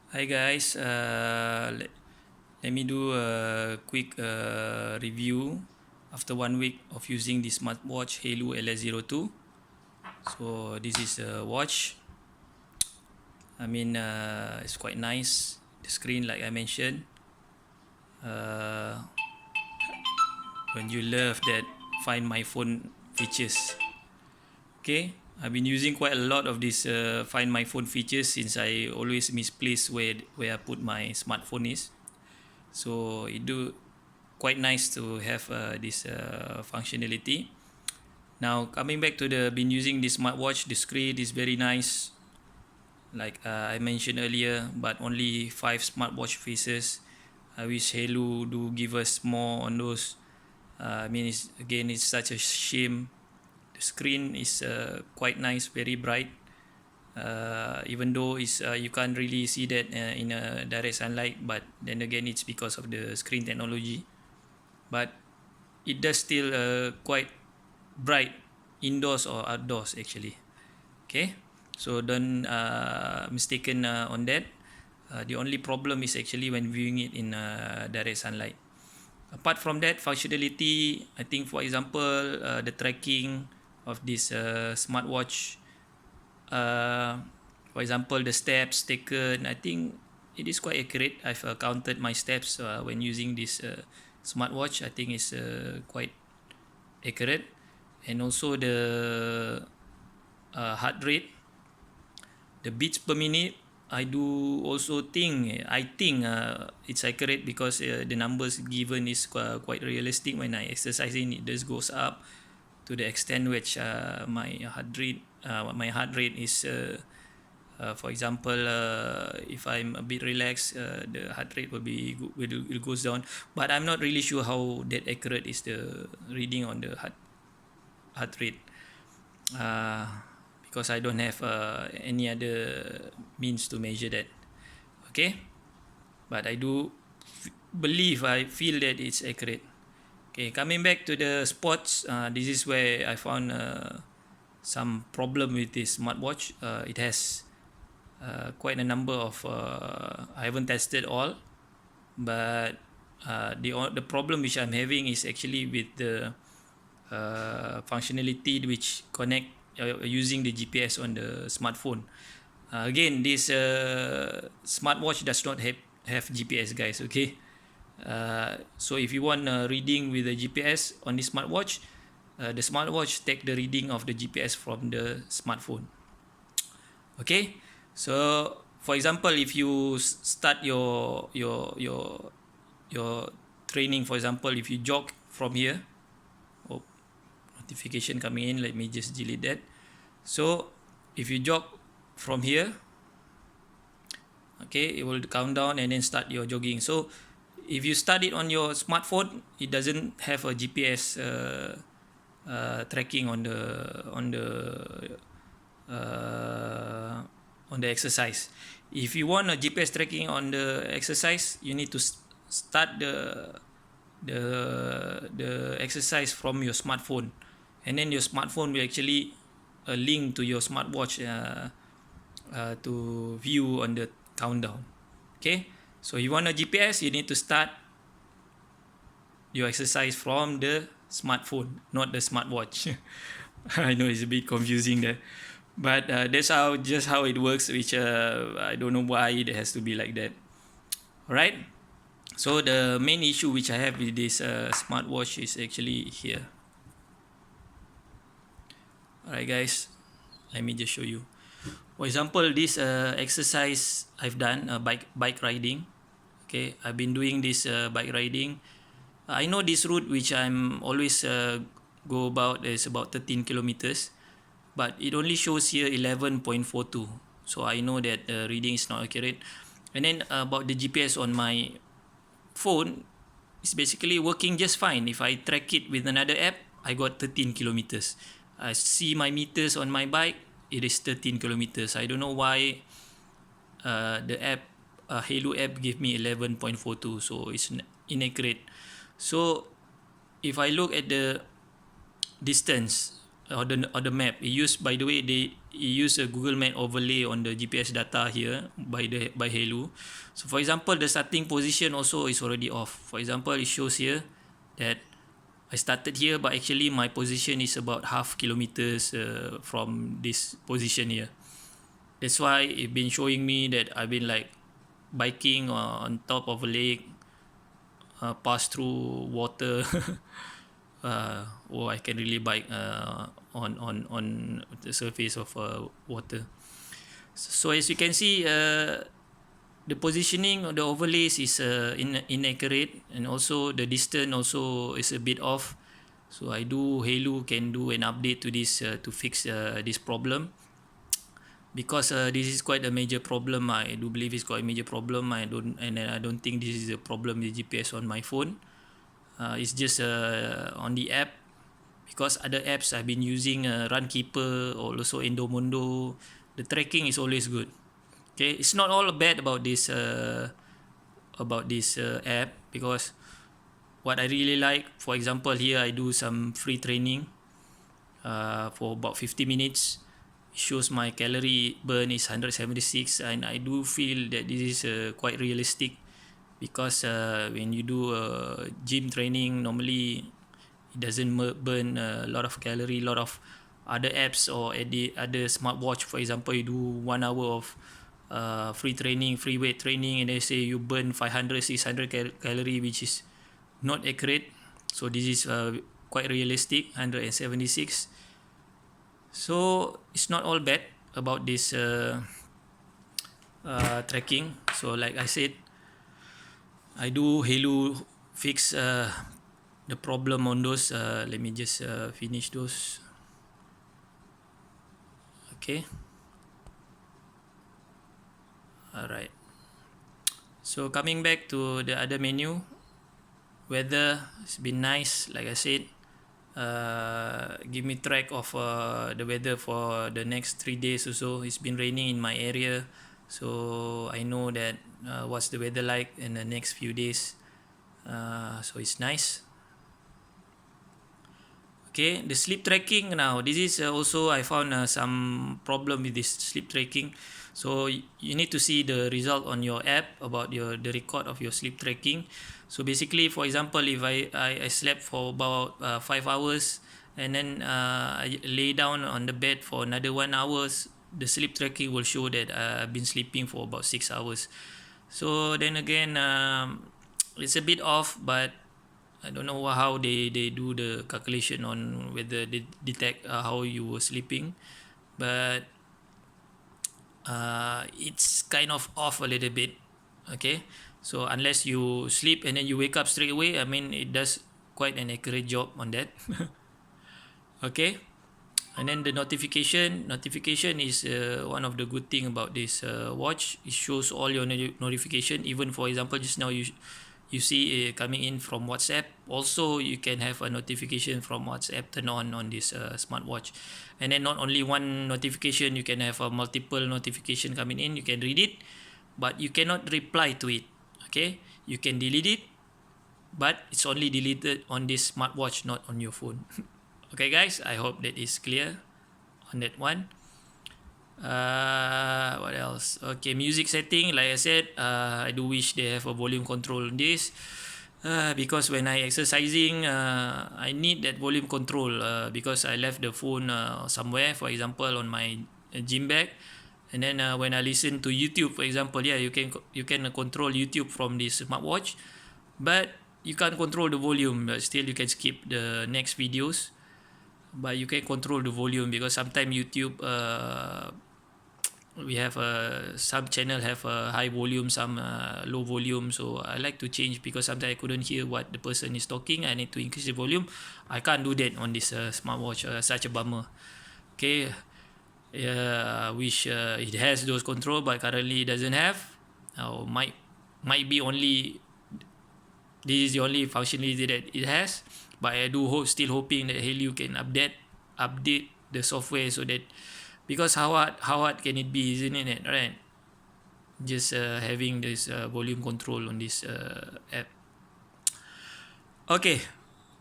Hi guys, let me do a quick review after 1 week of using the smartwatch Haylou LS02. So this is a watch. It's quite nice. The screen, like I mentioned, uh, when you love that Find My Phone features. Okay, I've been using quite a lot of this Find My Phone features since I always misplace where I put my smartphone is. So it do quite nice to have this functionality. Now coming back to the been using this smartwatch, the screen is very nice, like I mentioned earlier, but only 5 smartwatch faces. I wish Haylou do give us more on those. It's such a shame. The screen is quite nice, very bright. Even though you can't really see that in a direct sunlight, but then again it's because of the screen technology. But it does still quite bright indoors or outdoors actually. Okay, so don't mistaken on that. The only problem is actually when viewing it in direct sunlight. Apart from that functionality, I think for example the tracking of this smartwatch, uh, for example the steps taken, I think it is quite accurate. I've counted my steps when using this smartwatch. I think it's quite accurate. And also the heart rate, the beats per minute, I do also think it's accurate because the numbers given is quite realistic. When I exercising, it just goes up to the extent which my heart rate is for example, if I'm a bit relaxed, the heart rate will goes down. But I'm not really sure how that accurate is the reading on the heart rate, uh, because I don't have any other means to measure that. Okay, but I feel that it's accurate. Okay, coming back to the sports, this is where I found some problem with this smartwatch. It has quite a number of I haven't tested all, but the problem which I'm having is actually with the functionality which connect using the GPS on the smartphone. Again, this smartwatch does not have GPS, guys. Okay, so if you want a reading with the GPS on the smartwatch take the reading of the GPS from the smartphone. Okay, so for example, if you start your training, for example, if you jog from here, oh, notification coming in, let me just delete that. So if you jog from here, okay, it will count down and then start your jogging. So if you start it on your smartphone, it doesn't have a GPS tracking uh, on the exercise. If you want a GPS tracking on the exercise, you need to start the exercise from your smartphone, and then your smartphone will actually link to your smartwatch to view on the countdown. Okay, so you want a GPS, you need to start your exercise from the smartphone, not the smartwatch. I know it's a bit confusing there, but that's how it works. Which I don't know why it has to be like that. All right. So the main issue which I have with this smartwatch is actually here. Alright guys, let me just show you. For example, this exercise I've done, bike riding. Okay, I've been doing this bike riding. I know this route which I'm always go about is about 13 kilometers, but it only shows here 11.42. So I know that the reading is not accurate. And then about the GPS on my phone, it's basically working just fine. If I track it with another app, I got 13 kilometers. I see my meters on my bike, it is 13 kilometers. I don't know why the app, Haylou app, gave me 11.42, so it's inaccurate. So if I look at the distance, or the map. It use, by the way, they use a Google Map overlay on the GPS data here by Haylou. So for example, the starting position also is already off. For example, it shows here that I started here, but actually my position is about half kilometers from this position here. That's why it's been showing me that I've been like biking on top of a lake, pass through water. I can really bike on the surface of water. So as you can see, the positioning of the overlays is inaccurate, and also the distance also is a bit off. So Haylou can do an update to this to fix this problem, because this is quite a major problem. I do believe it's quite a major problem. I don't think this is a problem with GPS on my phone. It's just on the app, because other apps I've been using, Runkeeper or also Endomondo, the tracking is always good. Okay, it's not all bad about this app, because what I really like, for example, here I do some free training for about 50 minutes. It shows my calorie burn is 176, and I do feel that this is quite realistic, because when you do gym training, normally it doesn't burn a lot of calorie. A lot of other apps or other smartwatch, for example, you do 1 hour of free training, free weight training, and they say you burn 500 600 calorie, which is not accurate. So this is quite realistic, 176. So it's not all bad about this tracking. So like I said, I do Haylou fix the problem on those. Let me just finish those. Okay. Alright. So coming back to the other menu, weather has been nice. Like I said, give me track of the weather for the next 3 days or so. It's been raining in my area, so I know that what's the weather like in the next few days. So it's nice. Okay, the sleep tracking now. This is also, I found some problem with this sleep tracking. So you need to see the result on your app about the record of your sleep tracking. So basically, for example, if I slept for about 5 hours, and then I lay down on the bed for another 1 hours, the sleep tracking will show that I've been sleeping for about 6 hours. So then again, it's a bit off, but I don't know how they do the calculation on whether they detect how you were sleeping, but it's kind of off a little bit. Okay, so unless you sleep and then you wake up straight away, I mean, it does quite an accurate job on that. Okay, and then the notification is one of the good thing about this watch. It shows all your notification. Even for example, just now you see coming in from WhatsApp. Also, you can have a notification from WhatsApp turn on this smartwatch. And then not only one notification, you can have a multiple notification coming in. You can read it, but you cannot reply to it. Okay, you can delete it, but it's only deleted on this smartwatch, not on your phone. Okay guys, I hope that is clear on that one. What else? Okay, music setting, like I said, I do wish they have a volume control on this, because when I exercising, I need that volume control, because I left the phone somewhere, for example on my gym bag. And then when I listen to YouTube, for example, yeah, you can control YouTube from this smartwatch, but you can't control the volume. But still, you can skip the next videos, but you can control the volume, because sometimes YouTube, we have some channel have a high volume, some low volume. So I like to change, because sometimes I couldn't hear what the person is talking. I need to increase the volume. I can't do that on this smartwatch. Such a bummer. Okay, I wish it has those control, but currently it doesn't have. Or might be only this is the only functionality that it has. But I do still hoping that Haylou can update the software, so that, because how hard can it be, isn't it, right? Just having this volume control on this app. Okay,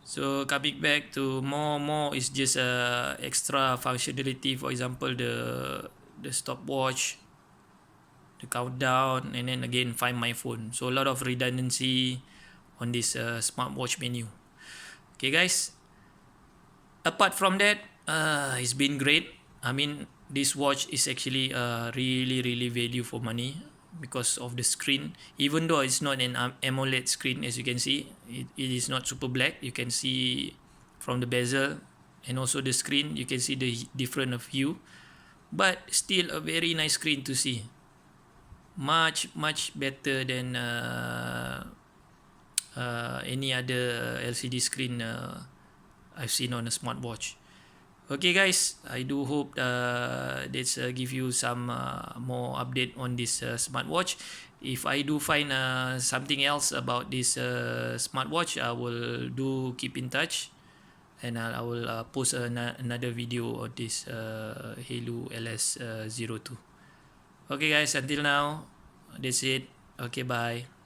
So coming back to more is just extra functionality. For example, the stopwatch, the countdown, and then again find my phone. So a lot of redundancy on this smartwatch menu. Okay, guys. Apart from that, it's been great. I mean, this watch is actually really value for money because of the screen. Even though it's not an AMOLED screen, as you can see, it is not super black. You can see from the bezel and also the screen, you can see the different of hue, but still a very nice screen to see. Much better than any other LCD screen I've seen on a smartwatch. Okay, guys, I do hope this give you some more update on this smartwatch. If I do find something else about this smartwatch, I will do keep in touch, and I will post another video on this Haylou LS02. Okay, guys, until now, that's it. Okay, bye.